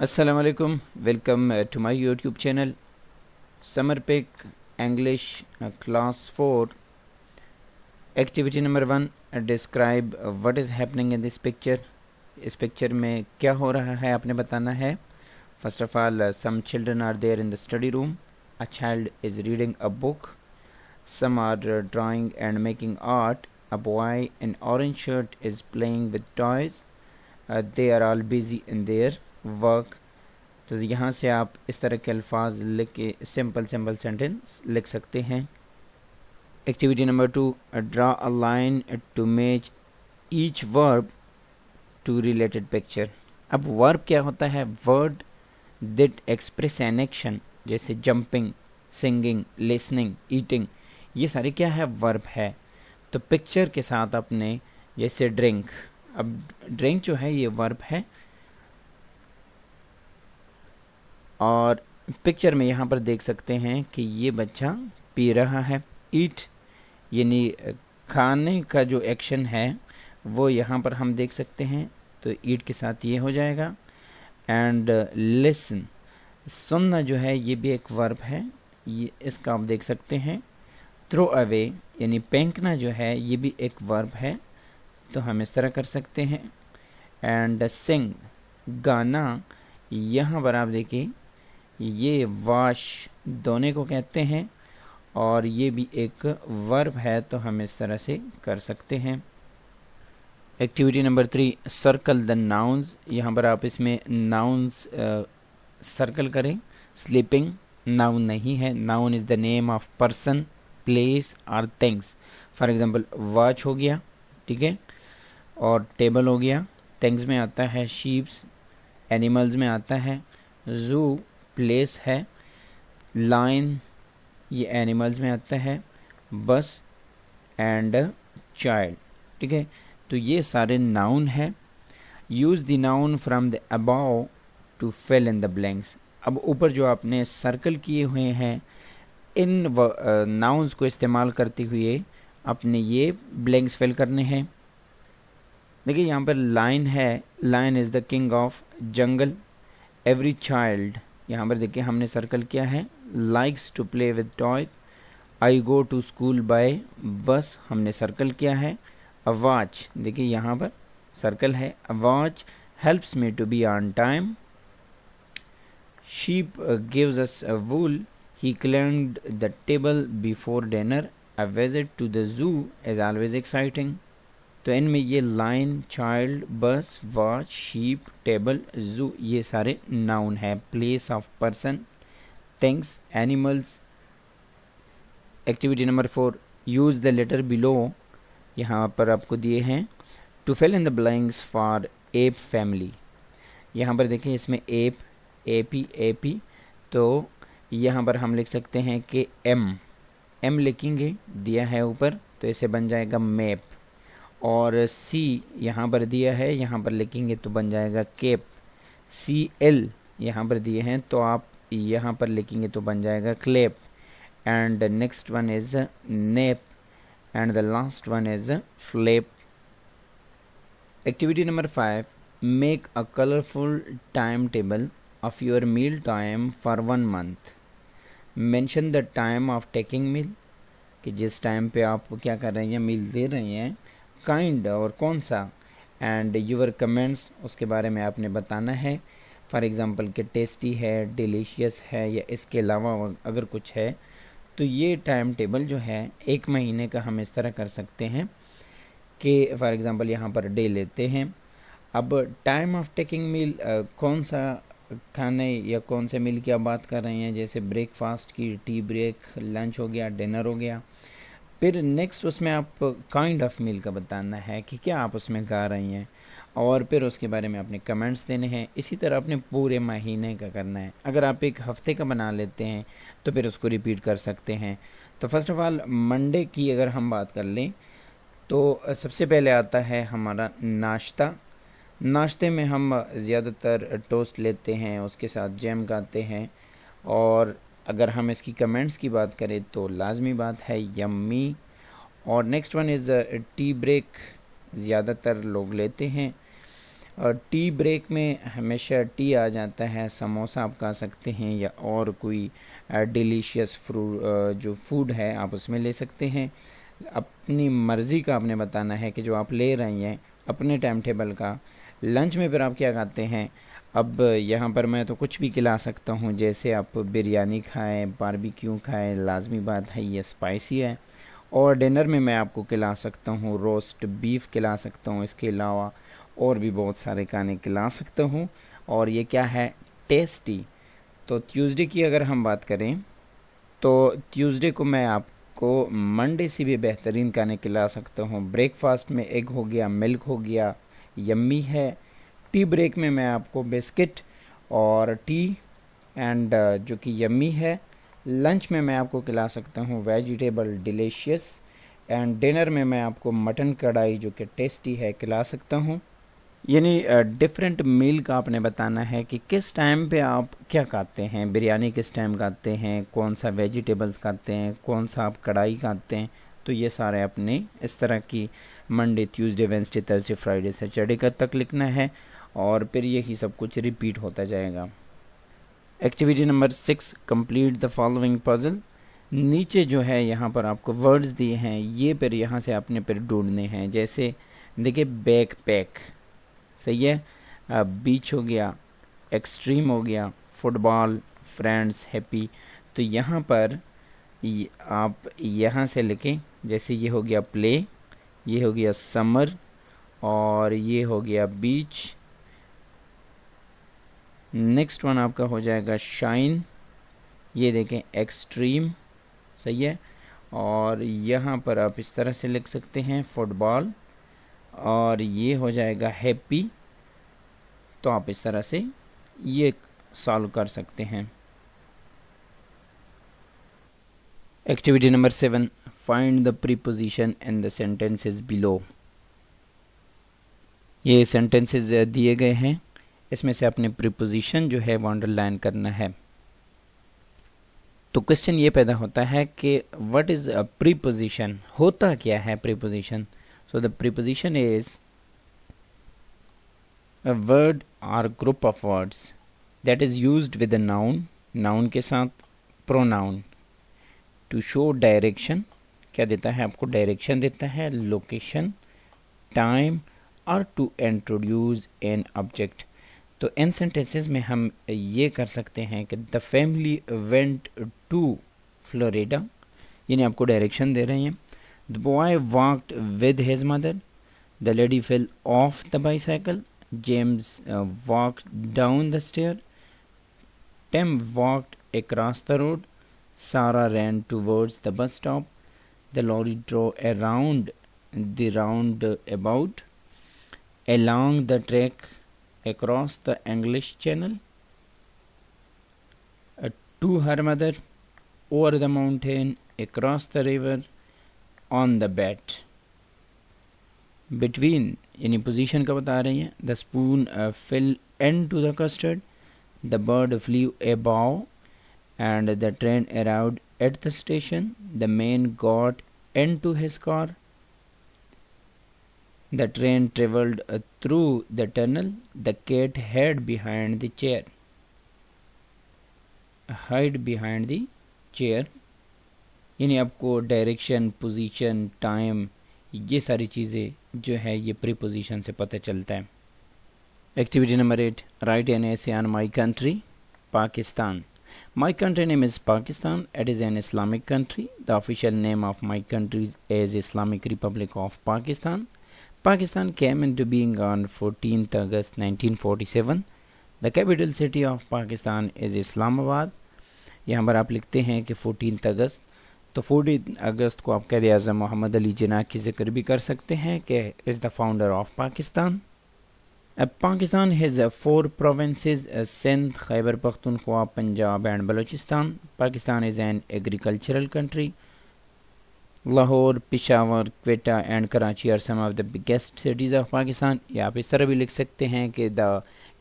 अस्सलाम वालेकुम। Welcome to my YouTube channel summer pick English class 4 activity number 1। Describe what is happening in this picture. इस picture में क्या हो रहा है आपने बताना है। First of all, some children are there in the study room. A child is reading a book. Some are drawing and making art. A boy in orange shirt is playing with toys. They are all busy in their work. तो यहाँ से आप इस तरह के अल्फाज लिख के सिंपल सेंटेंस लिख सकते हैं। Activity number 2, draw a line to match each verb to related picture. अब वर्ब क्या होता है? Word that express an action, जैसे जंपिंग, सिंगिंग, लिसनिंग, ईटिंग, ये सारे क्या है? वर्ब है। तो पिक्चर के साथ अपने, जैसे ड्रिंक, अब ड्रिंक जो है ये वर्ब है और पिक्चर में यहाँ पर देख सकते हैं कि ये बच्चा पी रहा है। ईट यानी खाने का जो एक्शन है वो यहाँ पर हम देख सकते हैं, तो ईट के साथ ये हो जाएगा। एंड लिसन, सुनना जो है ये भी एक वर्ब है, ये इसका आप देख सकते हैं। थ्रो अवे यानी फेंकना जो है ये भी एक वर्ब है, तो हम इस तरह कर सकते हैं। एंड सिंग, गाना, यहाँ पर आप देखिए ये वॉश धोने को कहते हैं और ये भी एक वर्ब है, तो हम इस तरह से कर सकते हैं। Activity number 3, circle the nouns. यहाँ पर आप इसमें नाउन्स सर्कल करें। स्लीपिंग नाउन नहीं है। Noun is the name of person, place और थिंग्स। फॉर एग्जांपल वॉच हो गया, ठीक है, और टेबल हो गया। थिंग्स में आता है शीप्स, एनिमल्स में आता है जू, प्लेस है। लाइन ये एनिमल्स में आता है। बस एंड चाइल्ड, ठीक है, तो ये सारे नाउन है। Use the noun from the above to fill in the blanks. अब ऊपर जो आपने सर्कल किए हुए हैं इन नाउन्स को इस्तेमाल करते हुए अपने ये ब्लैंक्स फिल करने हैं। देखिए यहाँ पर लाइन है, lion is the king of jungle. Every child, यहाँ पर देखिए हमने सर्कल किया है। Likes to play with toys. I go to school by bus, हमने सर्कल किया है। अ वॉच, देखिए यहाँ पर सर्कल है। A watch helps me to be on time. Sheep gives us wool. He cleaned the table before dinner. A visit to the zoo is always exciting. तो इनमें ये lion, child, bus, watch, sheep, table, zoo, ये सारे noun है। Place of person, things, animals. Activity number 4, use the letter below. यहाँ पर आपको दिए हैं to fill in the blanks for ap family. यहाँ पर देखिए इसमें एप, एपी, एपी, तो यहाँ पर हम लिख सकते हैं कि एम लिखेंगे, दिया है ऊपर, तो इसे बन जाएगा मैप। और सी यहाँ पर दिया है, यहाँ पर लिखेंगे तो बन जाएगा केप। सी एल यहाँ पर दिए हैं, तो आप यहाँ पर लिखेंगे तो बन जाएगा clap. And next one is nap and the last one is flap. Activity number 5, make a colourful time table of your meal time for 1 month. Mention the time of taking meal, कि जिस time पे आप क्या कर रहे हैं, मील दे रहे हैं, काइंड और कौन सा, एंड यूर कमेंट्स, उसके बारे में आपने बताना है। फॉर एग्ज़ाम्पल कि टेस्टी है, डिलीशियस है, या इसके अलावा अगर कुछ है, तो ये टाइम टेबल जो है 1 महीने का हम इस तरह कर सकते हैं कि फॉर एग्ज़ाम्पल यहाँ पर डे लेते हैं। अब टाइम ऑफ टेकिंग मील, कौन सा खाने या कौन से मील की आप बात कर रहे हैं, जैसे ब्रेकफास्ट की, टी ब्रेक, लंच हो गया, डिनर हो गया। फिर नेक्स्ट उसमें आप काइंड ऑफ मील का बताना है कि क्या आप उसमें गा रही हैं, और फिर उसके बारे में आपने कमेंट्स देने हैं। इसी तरह अपने पूरे महीने का करना है। अगर आप एक हफ्ते का बना लेते हैं तो फिर उसको रिपीट कर सकते हैं। तो फर्स्ट ऑफ ऑल मंडे की अगर हम बात कर लें तो सबसे पहले आता है हमारा नाश्ता। नाश्ते में हम ज़्यादातर टोस्ट लेते हैं, उसके साथ जैम खाते हैं। और अगर हम इसकी कमेंट्स की बात करें तो लाजमी बात है यम्मी। और next one is tea break, ज़्यादातर लोग लेते हैं। और टी ब्रेक में हमेशा टी आ जाता है, समोसा आप खा सकते हैं या और कोई डिलीशियस जो फूड है आप उसमें ले सकते हैं। अपनी मर्ज़ी का आपने बताना है कि जो आप ले रही हैं अपने टाइम टेबल का। लंच में फिर आप क्या खाते हैं? अब यहाँ पर मैं तो कुछ भी खिला सकता हूँ, जैसे आप बिरयानी खाएं, बारबेक्यू खाएं, लाजमी बात है ये स्पाइसी है। और डिनर में मैं आपको खिला सकता हूँ रोस्ट बीफ खिला सकता हूँ, इसके अलावा और भी बहुत सारे खाने खिला सकता हूँ। और ये क्या है? टेस्टी। तो ट्यूसडे की अगर हम बात करें तो ट्यूसडे को मैं आपको मंडे से भी बेहतरीन खाने खिला सकता हूँ। ब्रेकफास्ट में एग हो गया, मिल्क हो गया, यम्मी है। टी ब्रेक में मैं आपको बिस्किट और टी एंड जो कि यम्मी है। लंच में मैं आपको खिला सकता हूँ वेजिटेबल डिलीशियस। एंड डिनर में मैं आपको मटन कढ़ाई जो कि टेस्टी है खिला सकता हूँ। यानी डिफरेंट मील का आपने बताना है कि किस टाइम पे आप क्या खाते हैं। बिरयानी किस टाइम खाते हैं, कौन सा वेजिटेबल्स खाते हैं, कौन सा आप कढ़ाई खाते हैं। तो ये सारे अपने इस तरह की Monday Tuesday Wednesday Thursday Friday Saturday का तक लिखना है और फिर यही सब कुछ रिपीट होता जाएगा। Activity number 6, complete the following puzzle. नीचे जो है यहाँ पर आपको वर्ड्स दिए हैं, ये फिर यहाँ से आपने फिर ढूंढने हैं। जैसे देखिए बैक पैक, सही है। बीच हो गया, एक्सट्रीम हो गया, फुटबॉल, फ्रेंड्स, हैप्पी। तो यहाँ पर आप यहाँ से लिखें, जैसे ये हो गया प्ले, ये हो गया समर और ये हो गया बीच। नेक्स्ट वन आपका हो जाएगा शाइन, ये देखें एक्सट्रीम, सही है। और यहाँ पर आप इस तरह से लिख सकते हैं फुटबॉल और ये हो जाएगा हैप्पी। तो आप इस तरह से ये सॉल्व कर सकते हैं। Activity number 7, find the preposition in the sentences below. ये सेंटेंसेस दिए गए हैं, इसमें से अपने प्रीपोजिशन जो है वो अंडरलाइन करना है। तो क्वेश्चन ये पैदा होता है कि व्हाट इज अ प्रीपोजिशन, होता क्या है preposition. So the preposition is a word or group of words that is used with a noun, noun के साथ pronoun, to show direction, क्या देता है आपको? डायरेक्शन देता है, लोकेशन, टाइम और to introduce an object। तो इन सेंटेंसेस में हम ये कर सकते हैं कि the family went to Florida, यानी आपको डायरेक्शन दे रहे हैं। The boy walked with his mother, the lady fell off the bicycle, James walked down the stair, Tim walked across the road, Sarah ran towards the bus stop, the lorry drove around the roundabout, along the track, across the English Channel, to her mother, over the mountain, across the river, on the bed। Between यानी position का बता रही हैं। The spoon fill into the custard, the bird flu above and the train arrived at the station, the man got into his car, the train travelled through the tunnel, the cat hid behind the chair, hide behind the chair। यानी आपको direction, position, time, ये सारी चीज़ें जो है ये preposition से पता चलता है। Activity number 8, right an essay on my country, Pakistan. My country name is Pakistan, it is an Islamic country. The official name of my country is Islamic Republic of Pakistan. Pakistan came into being on 14th August 1947. The capital city of Pakistan is Islamabad. यहाँ पर आप लिखते हैं कि 14th अगस्त, तो 14 अगस्त को आप क़ायद आज़म मोहम्मद अली जिन्ना की ज़िक्र भी कर सकते हैं कि is the founder of Pakistan. Pakistan has 4 provinces: Sindh, Khyber Pakhtunkhwa, Punjab and Balochistan. Pakistan is an agricultural country. Lahore, Peshawar, Quetta and Karachi are some of the biggest cities of Pakistan. या आप इस तरह भी लिख सकते हैं कि the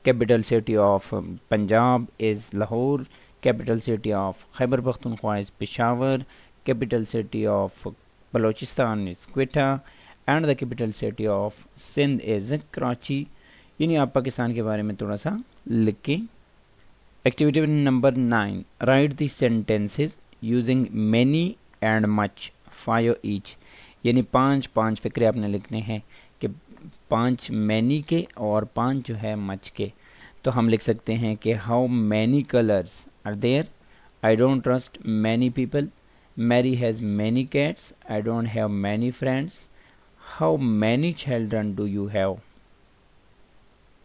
capital city of Punjab is Lahore, capital city of Khyber Pakhtunkhwa is Peshawar, capital city of Balochistan is Quetta and the capital city of Sindh is Karachi. यानी आप पाकिस्तान के बारे में थोड़ा सा लिख के। Activity number 9, right the sentences using many and much for each. यानी 5 फिक्रे आपने लिखने हैं कि 5 मैनी के और 5 जो है मच के। तो हम लिख सकते हैं कि how many colours are there, I don't trust many people, Mary has many cats, I don't have many friends, how many children do you have,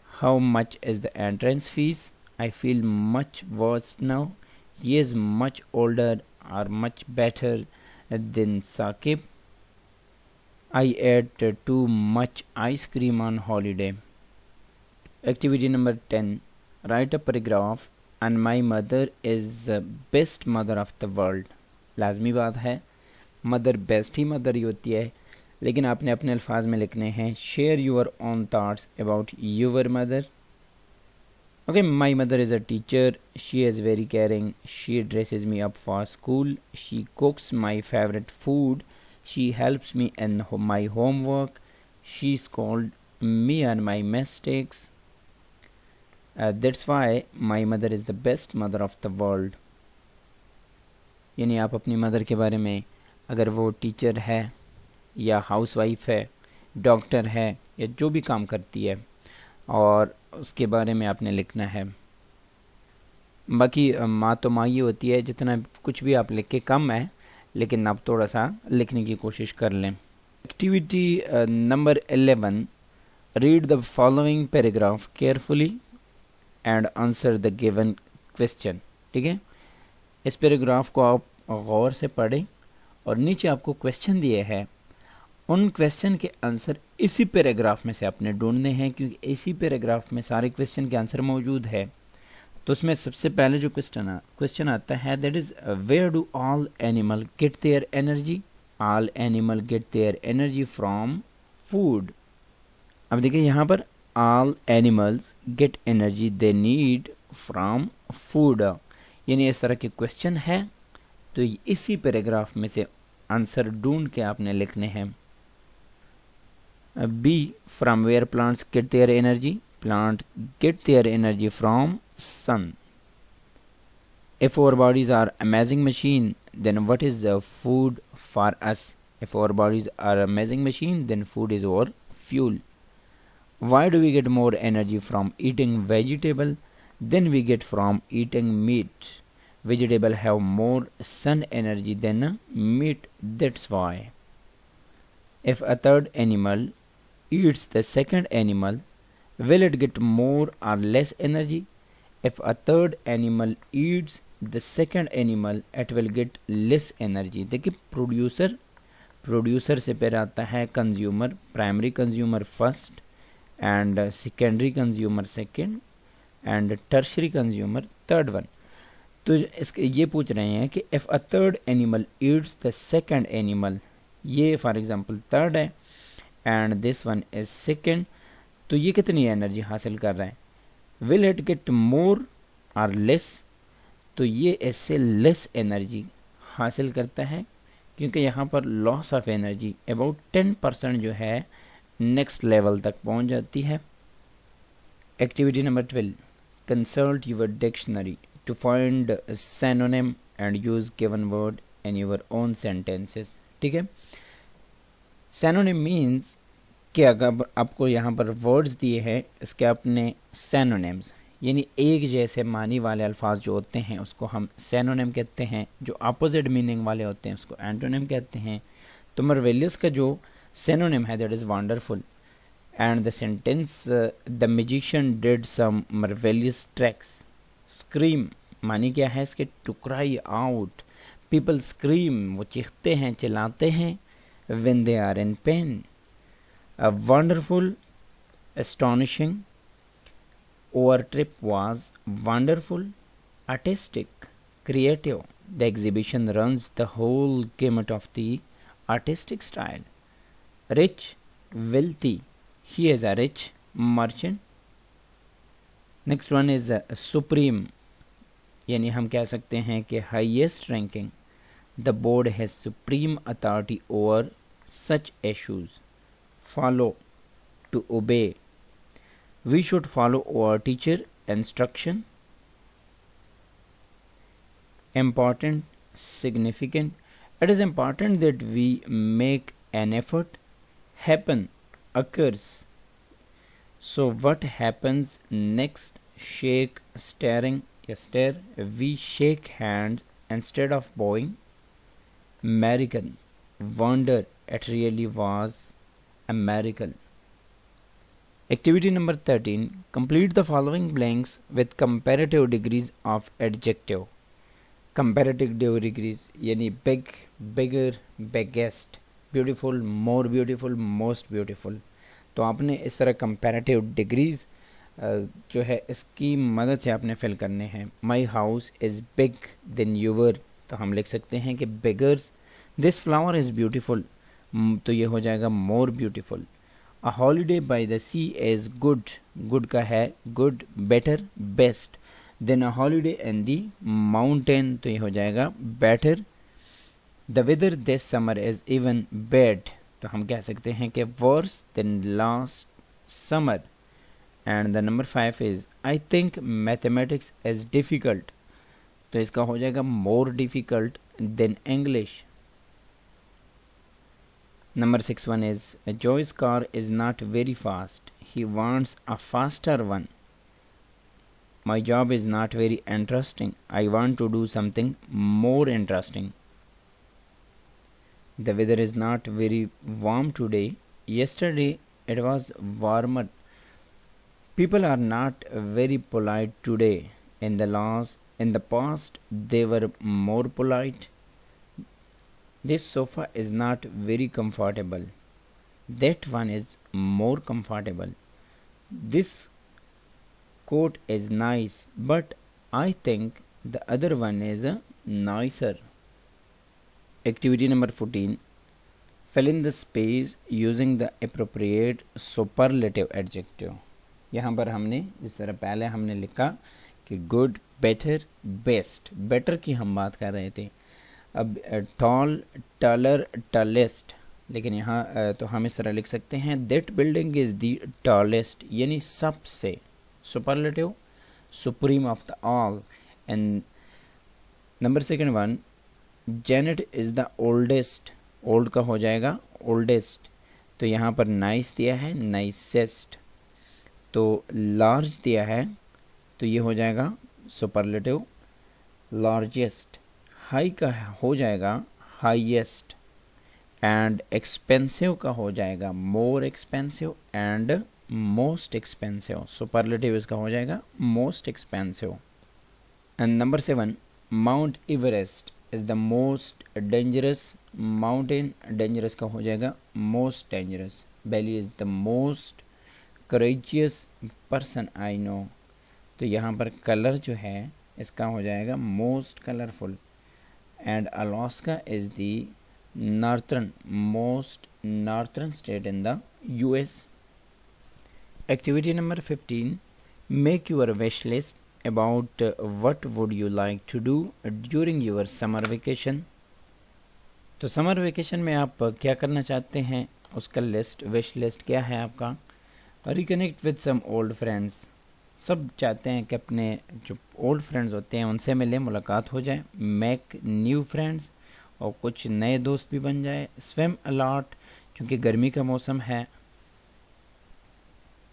how much is the entrance fees, I feel much worse now, he is much older or much better than Saqib, I ate too much ice cream on holiday. Activity number 10, write a paragraph and my mother is the best mother of the world. लाजमी बात है, mother best ही mother ही होती है, लेकिन आपने अपने अल्फाज में लिखने हैं। Share your own thoughts about your mother. Okay, my mother is a teacher, she is very caring, she dresses me up for school, she cooks my favourite food, she helps me in my homework, she scold me on my mistakes, that's why my mother is the best mother of the world. यानी आप अपनी mother के बारे में, अगर वो teacher है या हाउसवाइफ है, डॉक्टर है, या जो भी काम करती है, और उसके बारे में आपने लिखना है। बाकी माँ तो माँ ही होती है, जितना कुछ भी आप लिख के कम है, लेकिन आप थोड़ा सा लिखने की कोशिश कर लें। Activity number 11, read the following paragraph carefully and answer the given question. ठीक है, इस पैराग्राफ को आप गौर से पढ़ें और नीचे आपको क्वेश्चन दिए हैं, उन क्वेश्चन के आंसर इसी पैराग्राफ में से आपने ढूंढने हैं, क्योंकि इसी पैराग्राफ में सारे क्वेश्चन के आंसर मौजूद है। तो उसमें सबसे पहले जो क्वेश्चन आता है, that is where do all animal get their energy, all animal get their energy from food. अब देखिए यहाँ पर all animals get energy they need from food, यानी इस तरह के क्वेश्चन है। तो इसी पैराग्राफ में से आंसर ढूंढ के आपने लिखने हैं। B, from where plants get their energy, plant get their energy from sun. If our bodies are amazing machine, then what is the food for us? If our bodies are amazing machine, then food is our fuel. Why do we get more energy from eating vegetable than we get from eating meat? Vegetable have more sun energy than meat, that's why. If a third animal eats the second animal, will it get more or less energy? If a third animal eats the second animal, it will get less energy. देखिए, producer से पहले आता है consumer, primary consumer first and secondary consumer second and tertiary consumer third one. तो इसके ये पूछ रहे हैं कि if a third animal eats the second animal, ये फॉर एग्जांपल थर्ड है and this one is second, तो ये कितनी एनर्जी हासिल कर रहा है? विल इट गेट मोर और लेस? तो ये इससे लेस एनर्जी हासिल करता है, क्योंकि यहाँ पर लॉस ऑफ एनर्जी अबाउट 10% जो है नेक्स्ट लेवल तक पहुँच जाती है। Activity number 12, consult your dictionary to find synonym and use given word in your own sentences. ठीक है, सैनोनिम मीन्स कि अगर आपको यहाँ पर वर्ड्स दिए हैं, इसके अपने सैनोनिम्स यानी एक जैसे मानी वाले अल्फाज जो होते हैं उसको हम सैनोनिम कहते हैं, जो अपोजिट मीनिंग वाले होते हैं उसको एंटोनिम कहते हैं। तो मरवेलियस का जो सैनोनिम है that is wonderful and the sentence the magician did some marvellous tricks. Scream मानी क्या है इसके? To cry out, people scream, वो चीखते हैं, चिल्लाते हैं, when they are in pain. A wonderful, astonishing, our trip was wonderful, artistic, creative. The exhibition runs the whole gamut of the artistic style. Rich, wealthy, he is a rich merchant. Next one is supreme, यानी हम कह सकते हैं कि highest ranking. The board has supreme authority over such issues. Follow, to obey. We should follow our teacher instruction, important, significant. It is important that we make an effort. Happen, occurs. So what happens next? Shake, staring, stare. We shake hands instead of bowing. American, wonder. It really was a miracle. Activity number 13. Complete the following blanks with comparative degrees of adjective. Comparative degrees यानी big, bigger, biggest, beautiful, more beautiful, most beautiful. तो आपने इस तरह comparative degrees जो है इसकी मदद से आपने फिल करने हैं। My house is big than your, तो हम लिख सकते हैं कि biggers. This flower is beautiful, तो ये हो जाएगा more beautiful. A holiday by the sea is good, good का है good, better, best. Than a holiday in the mountain, तो ये हो जाएगा better. The weather this summer is even bad, तो हम कह सकते हैं कि worse than last summer. And the number 5 is I think mathematics is difficult, तो इसका हो जाएगा more difficult than English. Number 6 is Joy's car is not very fast, he wants a faster one. My job is not very interesting. I want to do something more interesting. The weather is not very warm today. Yesterday it was warmer. People are not very polite today. In the past they were more polite. This sofa is not very comfortable. That one is more comfortable. This coat is nice, but I think the other one is nicer. Activity number 14. Fill in the space using the appropriate superlative adjective. यहाँ पर हमने जिस तरह पहले हमने लिखा कि good, better, best, better की हम बात कर रहे थे। अब टॉल, टॉलर, टॉलेस्ट, लेकिन यहाँ तो हम इस तरह लिख सकते हैं that building is the tallest, यानी सबसे। superlative, supreme of the all. And number 2 Janet is the oldest, old का हो जाएगा oldest, तो यहाँ पर nice दिया है nicest, तो large दिया है तो ये हो जाएगा superlative largest। high का हो जाएगा highest, and expensive का हो जाएगा more expensive and most expensive. Superlative इसका हो जाएगा most expensive. And number 7 Mount Everest is the most dangerous mountain, dangerous का हो जाएगा most dangerous. Bailey is the most courageous person I know, तो यहाँ पर कलर जो है इसका हो जाएगा most colourful. And Alaska is the northern most northern state in the US। Activity number 15. Make your wish list about what would you like to do during your summer vacation. तो summer vacation में आप क्या करना चाहते हैं उसका list, wish list क्या है आपका। Reconnect with some old friends, सब चाहते हैं कि अपने जो ओल्ड फ्रेंड्स होते हैं उनसे मिलें, मुलाकात हो जाए। मेक न्यू फ्रेंड्स, और कुछ नए दोस्त भी बन जाए। स्विम अलॉट, क्योंकि गर्मी का मौसम है।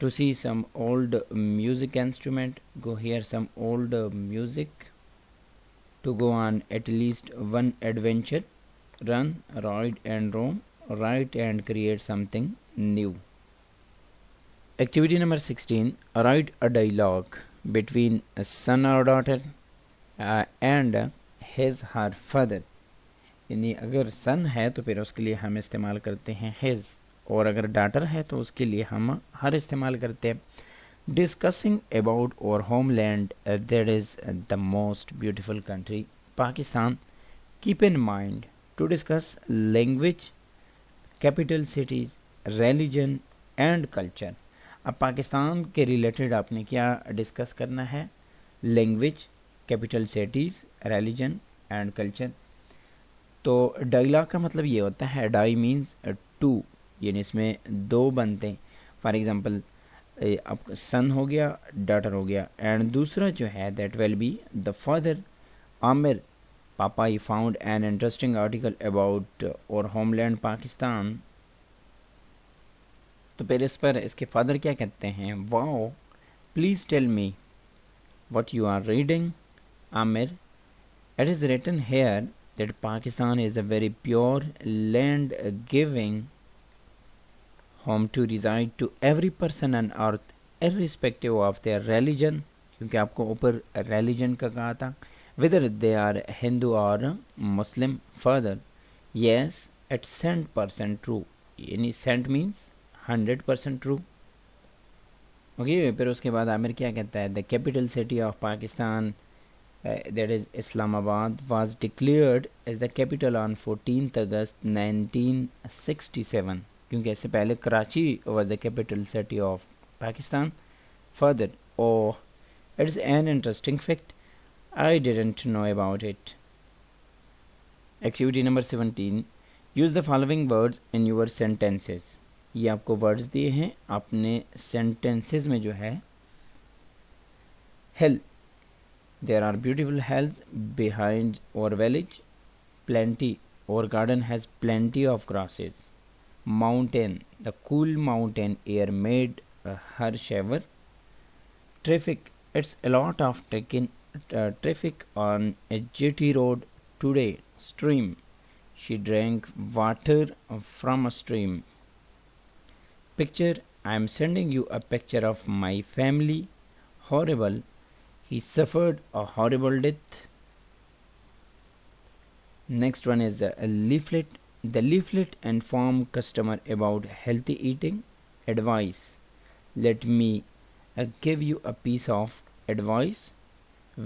To see some old music instrument, go hear some old music. To go on at least one adventure, run, ride and roam, write and create something new. Activity number 16. Write a dialogue between a son or daughter and his her father. यानी अगर सन है तो फिर उसके लिए हम इस्तेमाल करते हैं his, और अगर डाटर है तो उसके लिए हम हर इस्तेमाल करते हैं। डिस्कसिंग अबाउट और homeland, that is the most beautiful country Pakistan. Keep in mind to discuss language, capital cities, religion and culture. अब पाकिस्तान के रिलेटेड आपने क्या डिस्कस करना है, language, capital cities, religion and culture. तो डायलॉग का मतलब ये होता है, डाई मीन्स टू, यानी इसमें दो बनते हैं। फॉर एग्ज़ाम्पल अब सन हो गया, डॉटर हो गया, एंड दूसरा जो है that will be the father. Aamir, पापा he found an interesting article about और होमलैंड पाकिस्तान. तो पहले इस पर इसके फादर क्या कहते हैं, wow please tell me what you are reading. Amir, it is written here that Pakistan is a very pure land giving home to reside to every person on earth irrespective of their religion. क्योंकि आपको ऊपर religion का कहा था, whether they are Hindu or Muslim. Further, yes, it's 100% true. यानी 100 means 100% true. Okay फिर उसके बाद आमिर क्या कहता है, the capital city of Pakistan that is Islamabad was declared as the capital on 14 August 1967. क्योंकि इससे पहले Karachi was the capital city of Pakistan. Further, oh it's an interesting fact, I didn't know about it. Activity number 17, use the following words in your sentences. ये आपको words दिए हैं, अपने sentences में जो है. Hill, there are beautiful hills behind our village. Plenty, our garden has plenty of grasses. Mountain, the cool mountain air made her shiver. Traffic, it's a lot of traffic on a jetty road today. Stream, she drank water from a stream. Picture, I am sending you a picture of my family. Horrible, he suffered a horrible death. Next one is a leaflet. The leaflet inform customer about healthy eating. Advice, let me give you a piece of advice.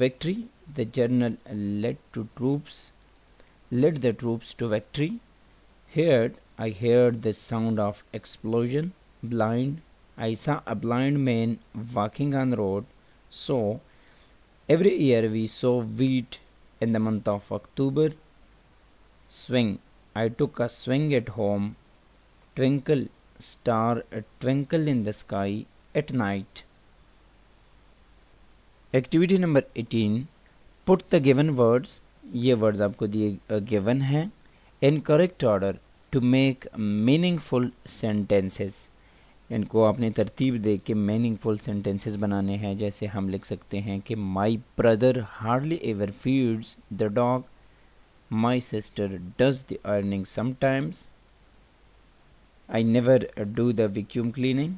Victory, the journal led the troops to victory. I heard the sound of explosion. Blind, I saw a blind man walking on the road. So every year we sow wheat in the month of October. Swing, I took a swing at home. Twinkle, star, a twinkle in the sky at night. Activity number 18, put the given words. ये words आपको दिए given हैं in correct order to make meaningful sentences. इनको आपने तरतीब दे के meaningful sentences बनाने हैं. जैसे हम लिख सकते हैं कि my brother hardly ever feeds the dog. My sister does the earning sometimes. I never do the vacuum cleaning.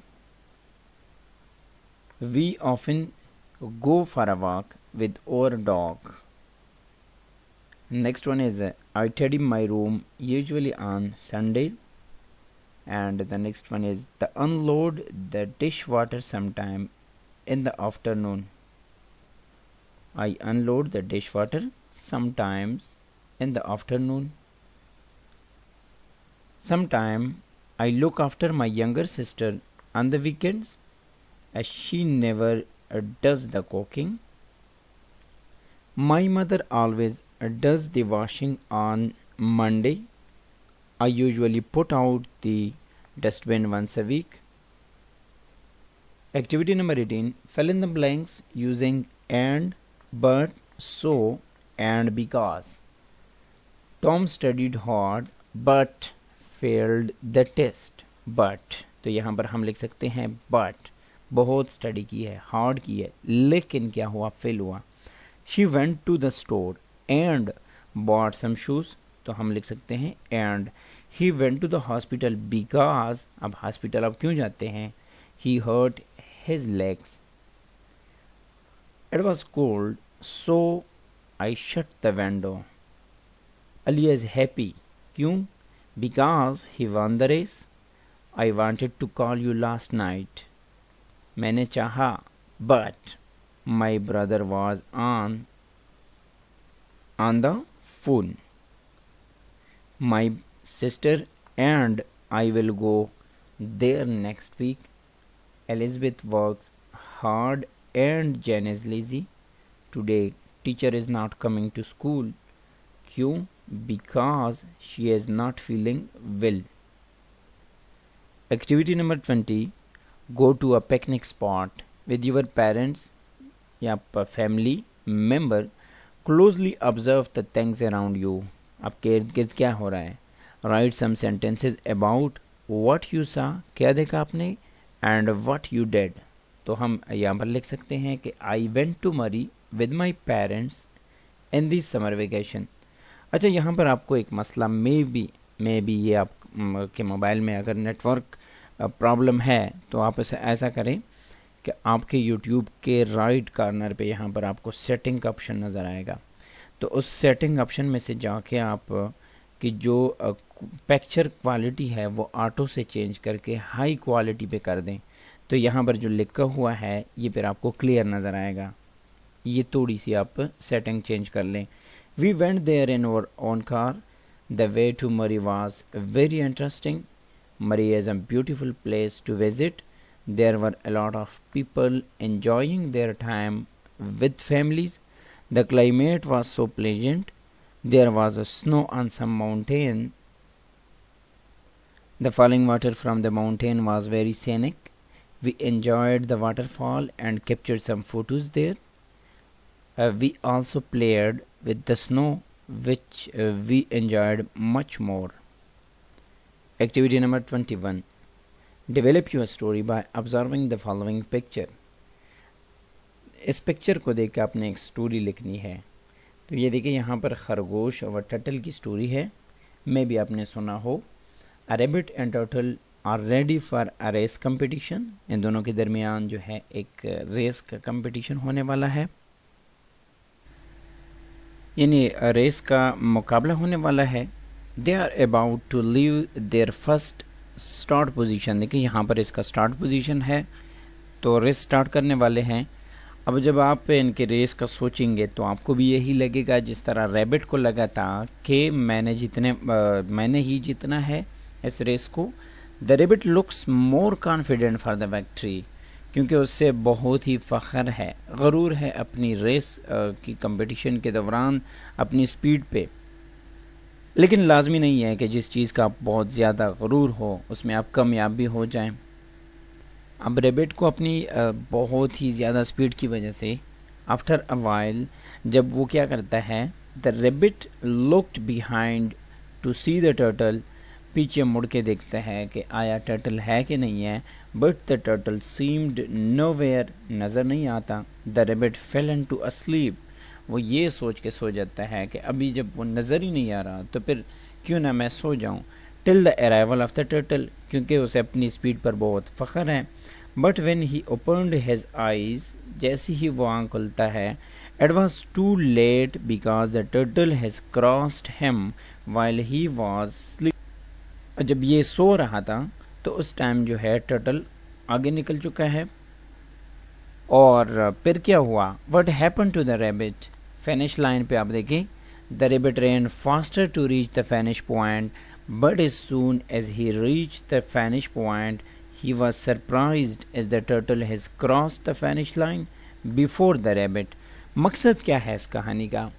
We often go for a walk with our dog. Next one is I tidy my room usually on Sunday. And the next one is the unload the dishwater sometime in the afternoon. I unload the dishwater sometimes in the afternoon. Sometime I look after my younger sister on the weekends as she never does the cooking. My mother always does the washing on Monday. I usually put out the dustbin once a week. Activity number 18, fill in the blanks using and, but, so, and because. Tom studied hard but failed the test. But, तो यहाँ पर हम लिख सकते हैं but. बहुत study की है, हार्ड की है, लेकिन क्या हुआ, फेल हुआ. She went to the store and bought some shoes. तो हम लिख सकते हैं and. He went to the hospital because, अब हॉस्पिटल अब क्यों जाते हैं, he hurt his legs. It was cold, so I shut the window. Ali is happy. क्यों? Because he won the race. I wanted to call you last night. मैंने चाहा, but my brother was on the phone. My sister and I will go there next week. Elizabeth works hard and Jen is lazy. Today teacher is not coming to school. क्यों? Because she is not feeling well. Activity number 20, go to a picnic spot with your parents या family member, closely observe the things around you. आपके इर्द गिर्द क्या हो रहा है. Write some sentences about what you saw, क्या देखा आपने, and what you did. तो हम यहाँ पर लिख सकते हैं कि I went to Murray with my parents in the summer vacation. अच्छा, यहाँ पर आपको एक मसला मे बी ये आप के मोबाइल में अगर नेटवर्क प्रॉब्लम है तो आप ऐसा करें कि आपके YouTube के राइट कॉर्नर पे यहाँ पर आपको सेटिंग का ऑप्शन नज़र आएगा. तो उस सेटिंग ऑप्शन में से जाके आप कि जो पिक्चर क्वालिटी है वो ऑटो से चेंज करके हाई क्वालिटी पे कर दें. तो यहाँ पर जो लिखा हुआ है ये फिर आपको क्लियर नज़र आएगा. ये थोड़ी सी आप सेटिंग चेंज कर लें. We went there in our own car. The way to Murree was very interesting. Murree is a beautiful place to visit. There were a lot of people enjoying their time with families. The climate was so pleasant. There was a snow on some mountain. The falling water from the mountain was very scenic. We enjoyed the waterfall and captured some photos there. We also played with the snow, which we enjoyed much more. Activity number 21. Develop your story by observing the following picture. इस picture को देख के आपने एक story लिखनी है. तो ये देखिए यहाँ पर खरगोश और टर्टल की स्टोरी है. मे भी आपने सुना हो. A rabbit and turtle are ready for a race competition. इन दोनों के दरमियान जो है एक रेस का कंपटीशन होने वाला है, यानी रेस का मुकाबला होने वाला है. They are about to leave their first start position. देखिए यहाँ पर इसका स्टार्ट पोजीशन है, तो रेस स्टार्ट करने वाले हैं. अब जब आप इनके रेस का सोचेंगे तो आपको भी यही लगेगा जिस तरह रैबिट को लगा था कि मैंने ही जीतना है इस रेस को. The rabbit looks more confident for the victory, क्योंकि उससे बहुत ही फ़ख्र है, गरूर है अपनी रेस की कंपटीशन के दौरान अपनी स्पीड पे. लेकिन लाजमी नहीं है कि जिस चीज़ का आप बहुत ज़्यादा गरूर हो उसमें आप कामयाब भी हो जाएं. अब रैबिट को अपनी बहुत ही ज़्यादा स्पीड की वजह से आफ्टर अ वाइल जब वो क्या करता है, the rabbit looked behind to see the turtle. पीछे मुड़ के देखता है कि आया टर्टल है कि नहीं है. But the turtle seemed nowhere, नज़र नहीं आता. The rabbit fail into a slip. वो ये सोच के सो जाता है कि अभी जब वो नज़र ही नहीं आ रहा तो फिर क्यों ना मैं सो जाऊं. Till the arrival of the turtle, क्योंकि उसे अपनी स्पीड पर बहुत फ़ख्र है. But when he opened his eyes, जैसे ही वो आँख खुलता है, it was too late because the turtle has crossed him while he was sleep. जब ये सो रहा था तो उस टाइम जो है टर्टल आगे निकल चुका है. और फिर क्या हुआ, what happened to the rabbit. Finish line पे आप देखें, द रैबिट ran faster to reach the finish point, but as soon as he reached the finish point, he was surprised as the turtle has crossed the finish line before the rabbit. मकसद क्या है इस कहानी का?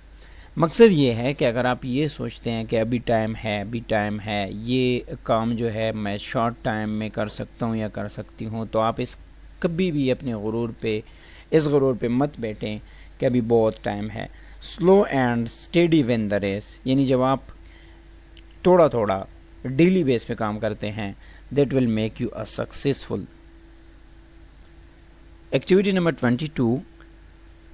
मकसद ये है कि अगर आप ये सोचते हैं कि अभी टाइम है, ये काम जो है मैं शॉर्ट टाइम में कर सकता हूँ या कर सकती हूँ, तो आप कभी भी अपने इस गुरूर पे मत बैठें कि अभी बहुत टाइम है. Slow and steady win the race, यानी जब आप थोड़ा थोड़ा डेली बेस पे काम करते हैं, that will make you a successful. Activity number 22.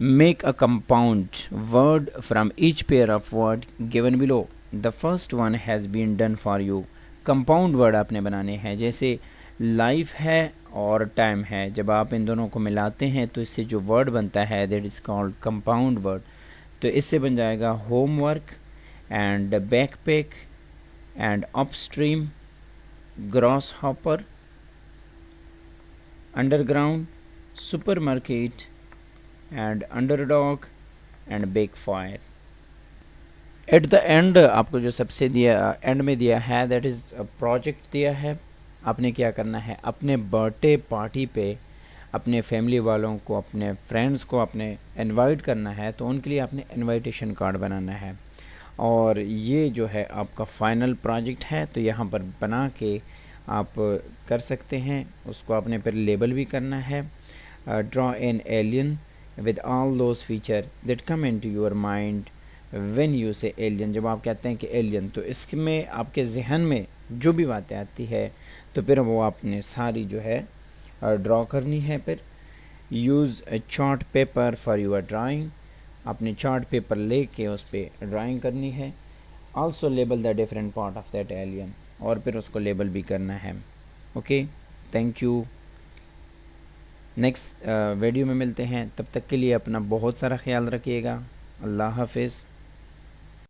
Make a compound word from each pair of word given below. The first one has been done for you. Compound word आपने बनाने हैं, जैसे life है और टाइम है. जब आप इन दोनों को मिलाते हैं तो इससे जो वर्ड बनता है that is called compound word. तो इससे बन जाएगा homework and backpack and upstream, grasshopper, underground, supermarket and underdog and backfire. At the end आपको जो सबसे एंड में दिया है दैट इज़ प्रोजेक्ट दिया है. आपने क्या करना है, अपने बर्थडे पार्टी पे अपने फैमिली वालों को, अपने फ्रेंड्स को अपने इनवाइट करना है, तो उनके लिए आपने इनविटेशन कार्ड बनाना है. और ये जो है आपका फाइनल प्रोजेक्ट है, तो यहाँ पर बना के आप कर सकते हैं। उसको आपने फिर लेबल भी करना है। Draw an alien with all those feature that come into your mind when you से एलियन। जब आप कहते हैं कि एलियन, तो इसमें आपके जहन में जो भी बातें आती है तो फिर वो आपने सारी जो है ड्रॉ करनी है। फिर use chart paper for your drawing, आपने चार्ट पेपर लेके उस पर ड्राइंग करनी है। Also label the different part of that alien, और फिर उसको लेबल भी करना है। Okay, thank you. Next video में मिलते हैं, तब तक के लिए अपना बहुत सारा ख्याल रखिएगा। अल्लाह हाफिज़।